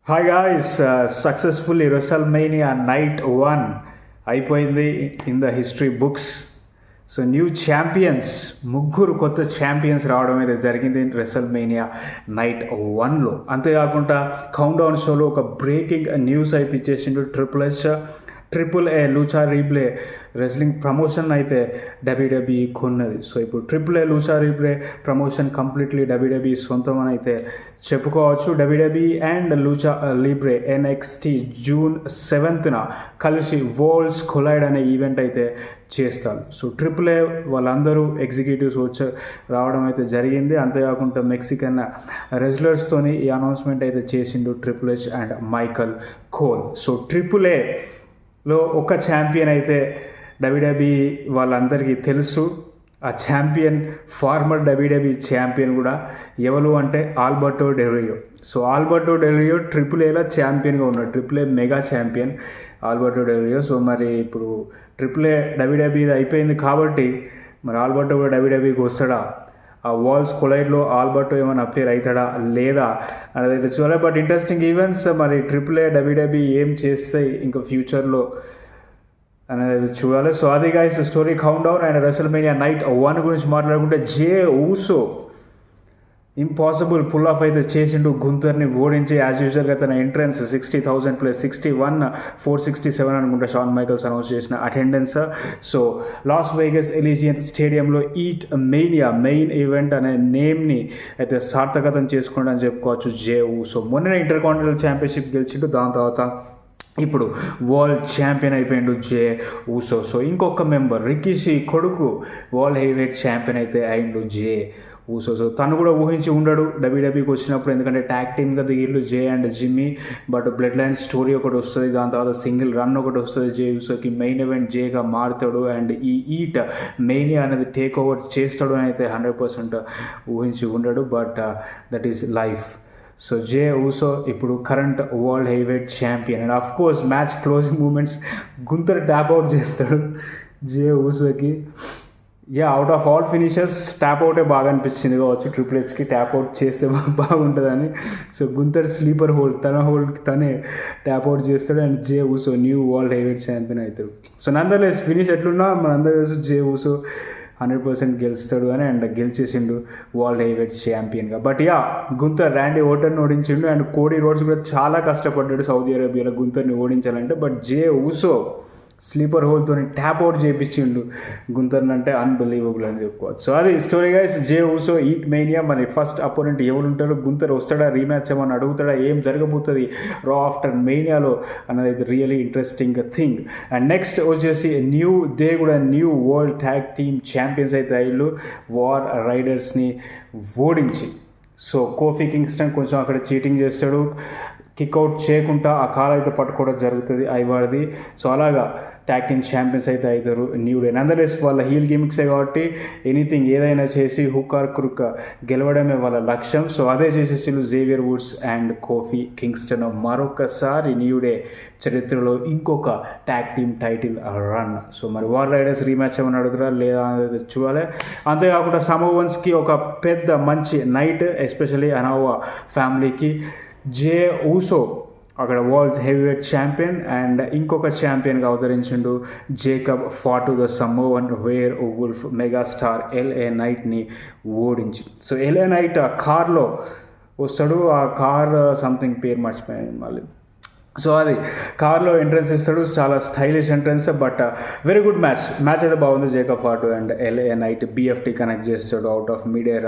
Hi guys, successfully WrestleMania night 1 అయిపోయింది in the history books. So new champions, ముగ్గురు కొత్త champions రావడం అయితే జరిగింది రెసల్మేనియా నైట్ 1లో. అంతేకాకుండా కౌంట్ డౌన్ షోలో ఒక బ్రేకింగ్ న్యూస్ అయితే ఇచ్చేసిండు triple A Lucha Libre wrestling promotion అయితే డబ్ల్యూడబ్ల్యూఈ కొన్నది. సో ఇప్పుడు triple A Lucha Libre promotion completely WWE సొంతం అని అయితే చెప్పుకోవచ్చు. WWE and Lucha Libre NXT June 7న కలిసి వరల్డ్స్ కొలైడ్ అనే ఈవెంట్ అయితే చేస్తారు. సో ట్రిపుల్ ఏ వాళ్ళందరూ ఎగ్జిక్యూటివ్స్ రావడం అయితే జరిగింది. అంతేకాకుండా మెక్సికన్ రెజ్లర్స్తోని ఈ అనౌన్స్మెంట్ అయితే చేసిండు triple H and Michael coal. So triple ఏలో ఒక ఛాంపియన్ అయితే డబ్ల్యూడబ్ల్యూఈ వాళ్ళందరికీ తెలుసు. ఆ ఛాంపియన్ ఫార్మర్ డబ్ల్యూడబ్ల్యూఈ ఛాంపియన్ కూడా ఎవరు అంటే Alberto Del Rio. So Alberto Del Rio triple ఏలో ఛాంపియన్గా ఉన్నాడు, triple A mega champion Alberto Del Rio. So మరి ఇప్పుడు ట్రిపుల్ ఏ డబ్ల్యూడబ్ల్యూఈ అయిపోయింది కాబట్టి మరి ఆల్బర్టో కూడా డబ్ల్యూడబ్ల్యూఈకి వస్తాడా, ఆ వరల్డ్స్ కొలైడ్లో ఆల్బర్టో ఏమైనా అపేర్ అవుతాడా లేదా అనేది చూడాలి. But interesting events. మరి ట్రిపుల్ ఏ డబ్ల్యూడబ్ల్యూఈ ఏం చేస్తాయి ఇంకా ఫ్యూచర్లో అనేది చూడాలి. సో అది guys story count down and WrestleMania night 1 గురించి మాట్లాడుకుంటే జే ఊసో ఇంపాసిబుల్ పుల్ ఆఫ్ అయితే చేసిండు, గుంతర్ని ఓడించి యాజ్ యూజువల్గా తన ఎంట్రన్స్ 60,000 ప్లస్ 61 467 అనుకుంటా షాన్ మైకల్స్ అనౌన్స్ చేసిన అటెండెన్స్. సో లాస్ వేగస్ ఎలిజియన్ స్టేడియంలో ఈట్ మేనియా మెయిన్ ఈవెంట్ అనే నేమ్ని అయితే సార్థకతం చేసుకోండి అని చెప్పుకోవచ్చు జే ఊసో. మొన్న ఇంటర్ కాంటినెంటల్ ఛాంపియన్షిప్ గెలిచిండు, దాని తర్వాత ఇప్పుడు వరల్డ్ ఛాంపియన్ అయిపోయిండు జే ఊసో. సో ఇంకొక మెంబర్ రికీషి కొడుకు వరల్డ్ హెవీవెయిట్ ఛాంపియన్ అయితే అయిండు జే ఊసో. సో తను కూడా ఊహించి ఉండడు డబ్ల్యూడబ్ల్యూకి వచ్చినప్పుడు, ఎందుకంటే ట్యాగ్ టీమ్గా దిగిళ్ళు Jey and Jimmy. But Bloodline story ఒకటి వస్తుంది, దాని తర్వాత సింగిల్ రన్ ఒకటి వస్తుంది జే ఊసోకి, మెయిన్ ఈవెంట్ జేగా మారుతాడు అండ్ ఈ ఈట్ మెయినియా అనేది టేక్ ఓవర్ చేస్తాడు అని అయితే 100% ఊహించి ఉండడు. But that is life. So Jey Uso ఇప్పుడు current world heavyweight champion. And of course match closing moments Gunther tap out చేస్తాడు జే ఊసోకి. Out of all finishers tap అవుటే బాగా అనిపించింది కావచ్చు ట్రిపుల్ హెచ్కి, ట్యాప్ అవుట్ చేస్తే బాగుంటుందని. సో గుంతర్ స్లీపర్ హోల్డ్, తన హోల్డ్కి తనే ట్యాప్ అవుట్ చేస్తాడు and Jey Uso new world heavyweight champion అవుతాడు. సో నందర్లెస్ ఫినిష్ ఎట్లున్నా మనందరూ తెలుసు జే ఊసో 100% గెలుస్తాడు అని, అండ్ గెలిచేసిండు వరల్డ్ హెవీవెయిట్ ఛాంపియన్గా. బట్ గుంతర్ ర్యాండీ ఓర్టన్ను ఓడించిండు అండ్ కోడీ రోడ్స్ కూడా చాలా కష్టపడ్డాడు సౌదీ అరేబియాలో గుంతర్ని ఓడించాలంటే. బట్ జే ఊసో స్లీపర్ హోల్తో ట్యాప్ అవుట్ చేయించిండు గుంతర్ని, అంటే అన్బిలీవబుల్ అని చెప్పుకోవచ్చు. సో అది story guys, Jey Uso at Mania. మరి ఫస్ట్ అపోనెంట్ ఎవరు ఉంటారు, గుంతర్ వస్తాడా, రీమ్యాచ్ ఏమని అడుగుతాడా, ఏం జరగబోతుంది రా ఆఫ్టర్ మేనియాలో అన్నది really interesting thing. And next వచ్చేసి న్యూ డే కూడా new world tag team champions అయితే అయ్యారు వార్ రైడర్స్ని ఓడించి. సో కోఫీ కింగ్స్టన్ కొంచెం అక్కడ చీటింగ్ చేస్తాడు, కిక్అవుట్ చేయకుండా ఆ కాలు అయితే పట్టుకోవడం జరుగుతుంది ఐవార్ది. సో అలాగా ట్యాగ్ టీమ్ ఛాంపియన్స్ అయితే అవుతారు న్యూ డే. నందర్లెస్ వాళ్ళ హీల్ గిమిక్సే కాబట్టి ఎనీథింగ్ ఏదైనా చేసి హుక్ ఆర్ క్రుక్ గెలవడమే వాళ్ళ లక్ష్యం. సో అదే చేసేసి Xavier Woods and Kofi Kingston మరొకసారి న్యూ డే చరిత్రలో ఇంకొక tag team title run. So మరి వార్ రైడర్స్ రీమ్యాచ్ ఏమని అడుగుతారా లేదా అనేది చూడాలి. అంతేకాకుండా సమోవన్స్కి ఒక పెద్ద మంచి నైట్, ఎస్పెషల్లీ అనోవా ఫ్యామిలీకి. జే ఊసో అక్కడ వరల్డ్ హెవీవెయిట్ ఛాంపియన్ అండ్ ఇంకొక ఛాంపియన్గా అవతరించిండు Jacob Fatu the Samoan werewolf megastar LA నైట్ని ఓడించి. సో ఎల్ఏ నైట్ ఆ కార్లో వస్తాడు, ఆ కార్ సంథింగ్ పేరు మర్చిపోయాను మళ్ళీ. సో అది కార్లో ఎంట్రన్స్ ఇస్తాడు, చాలా stylish entrance. But very good match అయితే బాగుంది. Jacob Fatu and LA Knight BFT connect చేస్తాడు out of mid air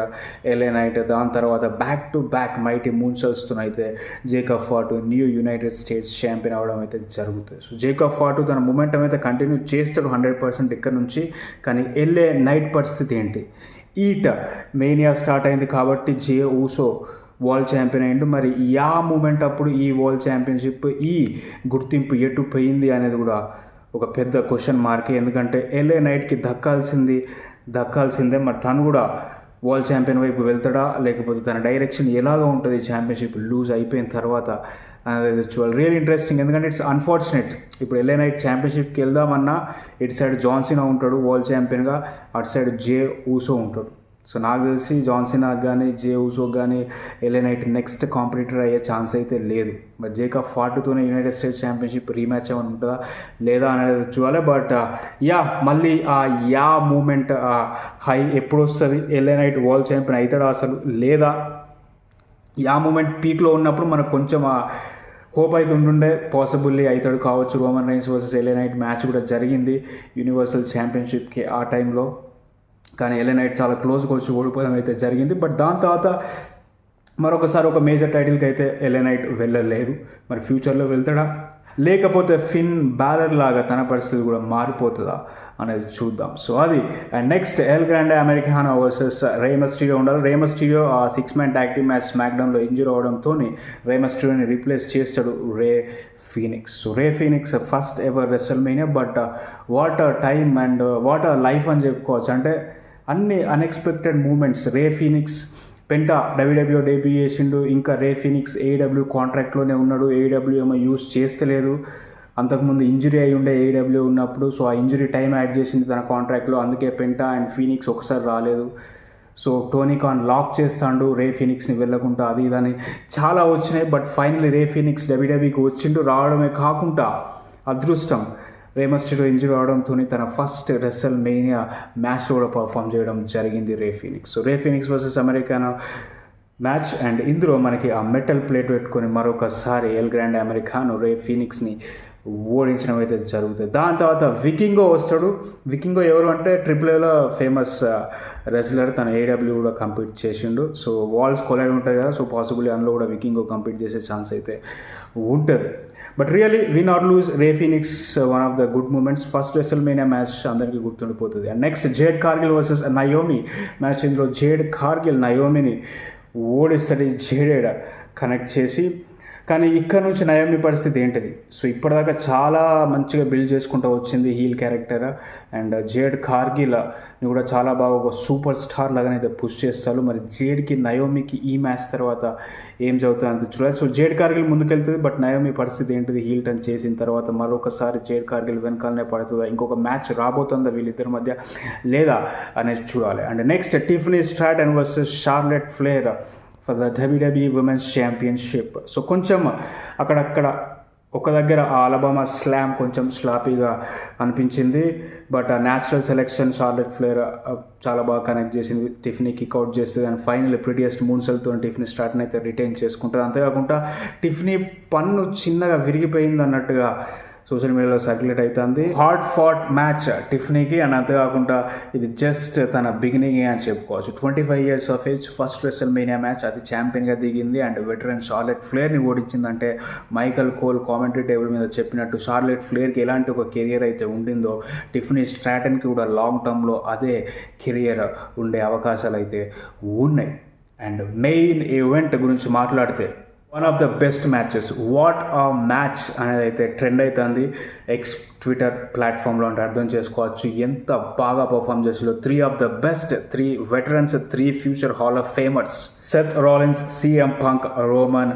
LA Knight. దాని తర్వాత బ్యాక్ టు బ్యాక్ మైటీ మూన్సల్స్తో అయితే Jacob Fatu new United States champion అవడం అయితే జరుగుతుంది. సో జేకబ్ ఫాటు తన మూమెంటం అయితే కంటిన్యూ చేస్తాడు 100% ఇక్కడ నుంచి. కానీ ఎల్ఏ నైట్ పరిస్థితి ఏంటి, ఈట్ మేనియా స్టార్ట్ అయింది కాబట్టి జే ఊసో వరల్డ్ ఛాంపియన్ అయ్యిండు. మరి మూమెంట్ అప్పుడు ఈ వరల్డ్ ఛాంపియన్షిప్ ఈ గుర్తింపు ఎటు పోయింది అనేది కూడా ఒక పెద్ద క్వశ్చన్ మార్కే. ఎందుకంటే ఎల్ఏ నైట్కి దక్కాల్సిందే. మరి తను కూడా వరల్డ్ ఛాంపియన్ వైపు వెళ్తాడా, లేకపోతే తన డైరెక్షన్ ఎలాగ ఉంటుంది ఛాంపియన్షిప్ లూజ్ అయిపోయిన తర్వాత అనేది చూడాలి. Real interesting. ఎందుకంటే ఇట్స్ అన్ఫార్చునేట్, ఇప్పుడు ఎల్ఏ నైట్ ఛాంపియన్షిప్కి వెళ్దామన్నా ఇటు సైడ్ జాన్ సీనా ఉంటాడు వరల్డ్ ఛాంపియన్గా, అటు సైడ్ జే ఊసో ఉంటాడు. సో నాకు తెలిసి జాన్సీనాకి కానీ జే ఊసోకి కానీ ఎల్ఏ నైట్ నెక్స్ట్ కాంపిటీటర్ అయ్యే ఛాన్స్ అయితే లేదు. బట్ జేకబ్ ఫార్ట్తోనే యునైటెడ్ స్టేట్స్ ఛాంపియన్షిప్ రీమ్యాచ్ ఏమైనా ఉంటుందా లేదా అనేది చూడాలి. బట్ మళ్ళీ ఆ మూమెంట్ హై ఎప్పుడు వస్తుంది, ఎల్ఏ నైట్ వరల్డ్ ఛాంపియన్ అవుతాడా అసలు లేదా, మూమెంట్ పీక్లో ఉన్నప్పుడు మనకు కొంచెం హోప్ అయితే ఉంటుండే పాసిబుల్లీ అవుతాడు కావచ్చు. Roman Reigns versus LA Knight match కూడా జరిగింది యూనివర్సల్ ఛాంపియన్షిప్కి ఆ టైంలో, కానీ ఎల్ఏ నైట్ చాలా క్లోజ్గా వచ్చి ఓడిపోవడం అయితే జరిగింది. బట్ దాని తర్వాత మరొకసారి ఒక మేజర్ టైటిల్కి అయితే ఎల్ఏ నైట్ వెళ్ళలేదు. మరి ఫ్యూచర్లో వెళ్తాడా లేకపోతే ఫిన్ బ్యాలర్ లాగా తన పరిస్థితి కూడా మారిపోతుందా అనేది చూద్దాం. సో అది and next El Grande Americano versus Rey Mysterio ఉండాలి. Rey Mysterio 6-man tag team match స్మాక్డౌన్లో ఇంజూర్ అవడంతో రే మిస్టీరియోని రీప్లేస్ చేస్తాడు Rey Fenix. So Rey Fenix first ever WrestleMania. But what a time and what a life అని చెప్పుకోవచ్చు. అంటే అన్ని unexpected moments. Rey Fenix Penta డబ్ల్యూడబ్ల్యూలో డెబ్యూ చేసిండు, ఇంకా రే ఫీనిక్స్ ఏడబ్ల్యూ కాంట్రాక్ట్లోనే ఉన్నాడు, ఏడబ్ల్యూ ఏమో యూస్ చేస్తలేదు. అంతకుముందు ఇంజురీ అయి ఉండే ఏడబ్ల్యూ ఉన్నప్పుడు, సో ఆ ఇంజురీ టైం యాడ్ చేసింది తన కాంట్రాక్ట్లో, అందుకే పెంటా అండ్ ఫీనిక్స్ ఒకసారి రాలేదు. సో టోనీ ఖాన్ లాక్ చేస్తాడు రే ఫీనిక్స్ని వెళ్ళకుండా, అది ఇదని చాలా వచ్చినాయి. బట్ ఫైనల్లీ రే ఫీనిక్స్ డబ్ల్యూడబ్ల్యూకి వచ్చిండు. రావడమే కాకుండా అదృష్టం రే మిస్టీరియో ఇంజురీ అవడంతో తన ఫస్ట్ రెసల్మేనియా మ్యాచ్ కూడా పర్ఫామ్ చేయడం జరిగింది Rey Fenix. So Rey Fenix versus Americano match and ఇందులో మనకి ఆ మెటల్ ప్లేట్ పెట్టుకొని మరొకసారి ఎల్ గ్రాండే అమెరికానో రే ఫీనిక్స్ని ఓడించడం అయితే జరుగుతుంది. దాని తర్వాత వికింగో వస్తాడు. వికింగో ఎవరు అంటే AAAలో ఫేమస్ రెస్లర్, తన ఏడబ్ల్యూ కూడా కంపీట్ చేసిండు. సో వాల్స్ కొలైడ్ ఉంటుంది కదా, సో పాసిబుల్లీ అందులో కూడా వికింగో కంపీట్ చేసే ఛాన్స్ అయితే ఉంటుంది. But really win or lose Rey Fenix one of the good moments. First WrestleMania match అందరికీ గుర్తుండిపోతుంది. And next Jade Cargill versus Naomi match. ఇందులో జేడ్ కార్గిల్ నయోమిని ఓడిస్తుంది జేడెడ్ కనెక్ట్ చేసి. కానీ ఇక్కడ నుంచి నయోమి పరిస్థితి ఏంటిది? సో ఇప్పటిదాకా చాలా మంచిగా బిల్డ్ చేసుకుంటూ వచ్చింది హీల్ క్యారెక్టర్. అండ్ జేడ్ కార్గిల్ని కూడా చాలా బాగా ఒక సూపర్ స్టార్ లాగానైతే పుష్ చేస్తారు. మరి జేడ్కి నయోమికి ఈ మ్యాచ్ తర్వాత ఏం జరుగుతుంది అంత చూడాలి. సో జేడ్ కార్గిల్ ముందుకెళ్తుంది, బట్ నయోమి పరిస్థితి ఏంటిది? హీల్ టర్న్ చేసిన తర్వాత మరొకసారి జేడ్ కార్గిల్ వెనకాలనే పడుతుందా, ఇంకొక మ్యాచ్ రాబోతుందా వీళ్ళిద్దరి మధ్య లేదా అనేది చూడాలి. And next Tiffany Stratton versus Charlotte Flair for the WWE women's championship. So కొంచెం అక్కడక్కడ ఒక దగ్గర ఆ అలబామా స్లామ్ కొంచెం స్లాపీగా అనిపించింది. But natural selection Charlotte Flair చాలా బాగా కనెక్ట్ చేసింది, టిఫనీ కిక్అవుట్ చేస్తుంది. అండ్ ఫైనల్ ప్రిటియస్ట్ మూన్సెల్తో టిఫనీ స్టార్ట్ని అయితే రిటైన్ చేసుకుంటుంది. అంతేకాకుండా టిఫనీ పన్ను చిన్నగా విరిగిపోయింది అన్నట్టుగా సోషల్ మీడియాలో సర్క్యులేట్ అవుతుంది. హార్డ్ ఫాట్ మ్యాచ్ టిఫనీకి. అండ్ అంతేకాకుండా ఇది జస్ట్ తన బిగినింగ్ అని చెప్పుకోవచ్చు. 25 years of age, first WrestleMania match, అది ఛాంపియన్గా దిగింది. అండ్ వెటరన్ షార్లెట్ ఫ్లేర్ని ఓడించిందంటే మైకల్ కోల్ కామెంటరీ టేబుల్ మీద చెప్పినట్టు షార్లెట్ ఫ్లేర్కి ఎలాంటి ఒక కెరియర్ అయితే ఉండిందో టిఫనీ స్ట్రాటన్కి కూడా లాంగ్ టర్మ్లో అదే కెరియర్ ఉండే అవకాశాలు అయితే ఉన్నాయి. అండ్ మెయిన్ ఈవెంట్ గురించి మాట్లాడితే one of the best matches, what a match అనేది అయితే ట్రెండ్ అవుతుంది ఎక్స్ ట్విట్టర్ ప్లాట్ఫామ్లో. అంటే అర్థం చేసుకోవచ్చు ఎంత బాగా పర్ఫామ్ చేసిందో. 3 of the best, 3 veterans, 3 future Hall of Famers, Seth Rollins, CM Punk, Roman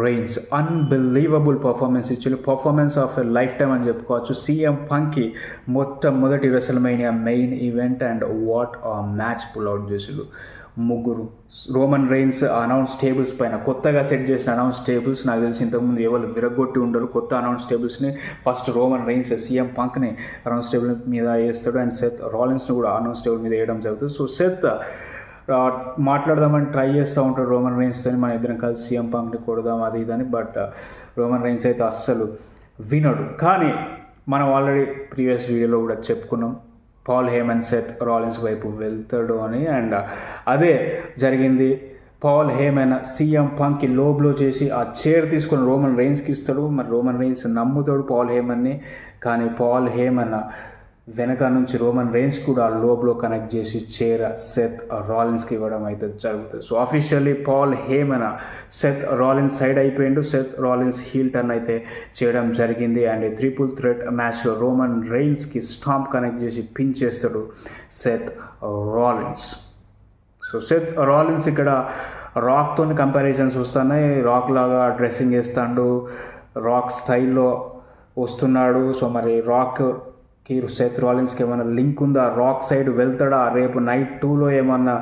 Reigns. Unbelievable performance ఇచ్చారు, performance of a lifetime అని చెప్పుకోవచ్చు. CM Punkకి మొట్టమొదటి WrestleMania main event and what a match pull out చేసారు ముగ్గురు. Roman Reigns announce tables పైన కొత్తగా set చేసిన అనౌన్స్ టేబుల్స్, నాకు తెలిసి ఇంతకుముందు ఎవరు విరగొట్టి ఉండరు. కొత్త అనౌన్స్ టేబుల్స్ని ఫస్ట్ రోమన్ రైన్స్ CM Punkని అనౌన్స్ టేబుల్ మీద వేస్తాడు. అండ్ సెత్ రాలిన్స్ని కూడా అనౌన్స్ టేబుల్ మీద వేయడం జరుగుతుంది. సో సెత్ మాట్లాడదామని ట్రై చేస్తూ ఉంటాడు రోమన్ రైన్స్తో, మన ఇద్దరం కలిసి CM Punkని కొడదాం అది ఇదని. బట్ రోమన్ రైన్స్ అయితే అస్సలు వినడు. కానీ మనం ఆల్రెడీ ప్రీవియస్ వీడియోలో కూడా చెప్పుకున్నాం పాల్ హేమన్ సెత్ రాలిన్స్ వైపు వెళ్తాడు అని. అండ్ అదే జరిగింది. పాల్ హేమన్ CM Punkకి లో బ్లో చేసి ఆ చైర్ తీసుకొని రోమన్ రైన్స్కి ఇస్తాడు. మరి రోమన్ రైన్స్ నమ్ముతాడు పాల్ హేమన్ని, కానీ పాల్ హేమన్ వెనక నుంచి రోమన్ రైన్స్ కూడా లో బ్లో కనెక్ట్ చేసి చైర్ సెత్ రాలిన్స్కి ఇవ్వడం అయితే జరుగుతుంది. So officially Paul Heyman Seth Rollins side అయిపోయిండు. సెత్ రాలిన్స్ హీల్ టర్న్ అయితే చేయడం జరిగింది. అండ్ ట్రిపుల్ థ్రెట్ మ్యాచ్లో రోమన్ రైన్స్కి స్టాంప్ కనెక్ట్ చేసి పిన్ చేస్తాడు Seth Rollins. So Seth Rollins ఇక్కడ రాక్తో కంపారిజన్స్ వస్తున్నాయి. రాక్ లాగా డ్రెస్సింగ్ చేస్తాడు, రాక్ స్టైల్లో వస్తున్నాడు. సో మరి రాక్ సెత్ రాలిన్స్కి ఏమైనా లింక్ ఉందా, రాక్ సైడ్ వెళ్తాడా, రేపు నైట్ 2లో ఏమన్నా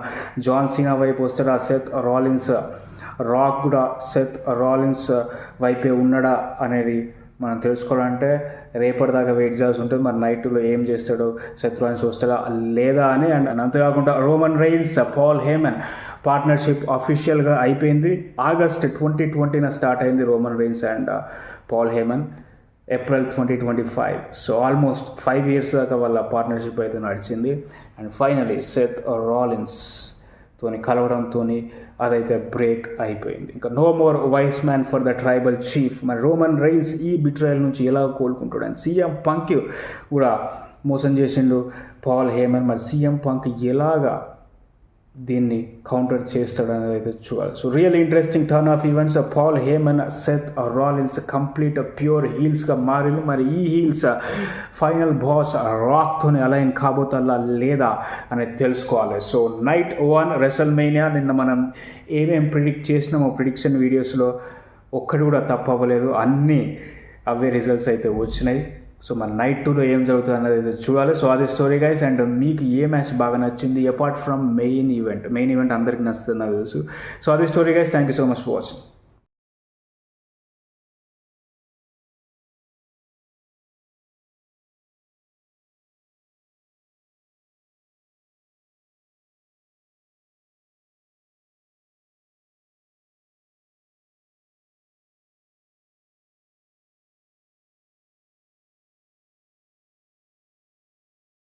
జాన్ సీనా వైపు వస్తాడా సెత్ రాలిన్స్, రాక్ కూడా సెత్ రాలిన్స్ వైపే ఉన్నాడా అనేది మనం తెలుసుకోవాలంటే రేపటిదాకా వెయిట్ చేయాల్సి ఉంటుంది. మరి నైట్ 2లో ఏం చేస్తాడో, సెత్ రాలిన్స్ వస్తాడా లేదా అని. అండ్ అంతేకాకుండా Roman Reigns Paul Heyman partnership అఫీషియల్గా అయిపోయింది. ఆగస్ట్ 2020 స్టార్ట్ అయింది Roman Reigns and Paul Heyman, April 2025. So almost 5 years దాకా వాళ్ళ పార్ట్నర్షిప్ అయితే నడిచింది. అండ్ ఫైనలీ సెత్ రాలిన్స్ తోని కలవడంతో అదైతే బ్రేక్ అయిపోయింది. ఇంకా no more wise man for the tribal chief. మరి రోమన్ రైన్స్ ఈ బిట్రయల్ నుంచి ఎలా కోలుకుంటాడు అండ్ సీఎం పంక్ కూడా మోసం చేసిండు పాల్ హేమన్. మరి సీఎం పంక్ ఎలాగా దీన్ని కౌంటర్ చేస్తాడు అనేది అయితే చూడాలి. So real interesting turn of events. Paul Heyman Seth Rollins complete pure హీల్స్గా మారింది. మరి ఈ హీల్స్ ఫైనల్ బాస్ రాక్తోనే అలైన్ కాబోతాలా లేదా అనేది తెలుసుకోవాలి. సో నైట్ 1 రెసల్మేనియా నిన్న మనం ఏమేం ప్రిడిక్ట్ చేసినామో ప్రిడిక్షన్ వీడియోస్లో ఒక్కటి కూడా తప్పు అవ్వలేదు, అన్నీ అవే రిజల్ట్స్ అయితే వచ్చినాయి. సో మన నైట్ 2లో ఏం జరుగుతుంది అన్నది అయితే చూడాలి. సో అది స్టోరీ గైస్. అండ్ మీకు ఏ మ్యాచ్ బాగా నచ్చింది అపార్ట్ ఫ్రమ్ మెయిన్ ఈవెంట్ అందరికి నచ్చుతుంది నాకు తెలుసు. సో అది story guys. Thank you so much for watching.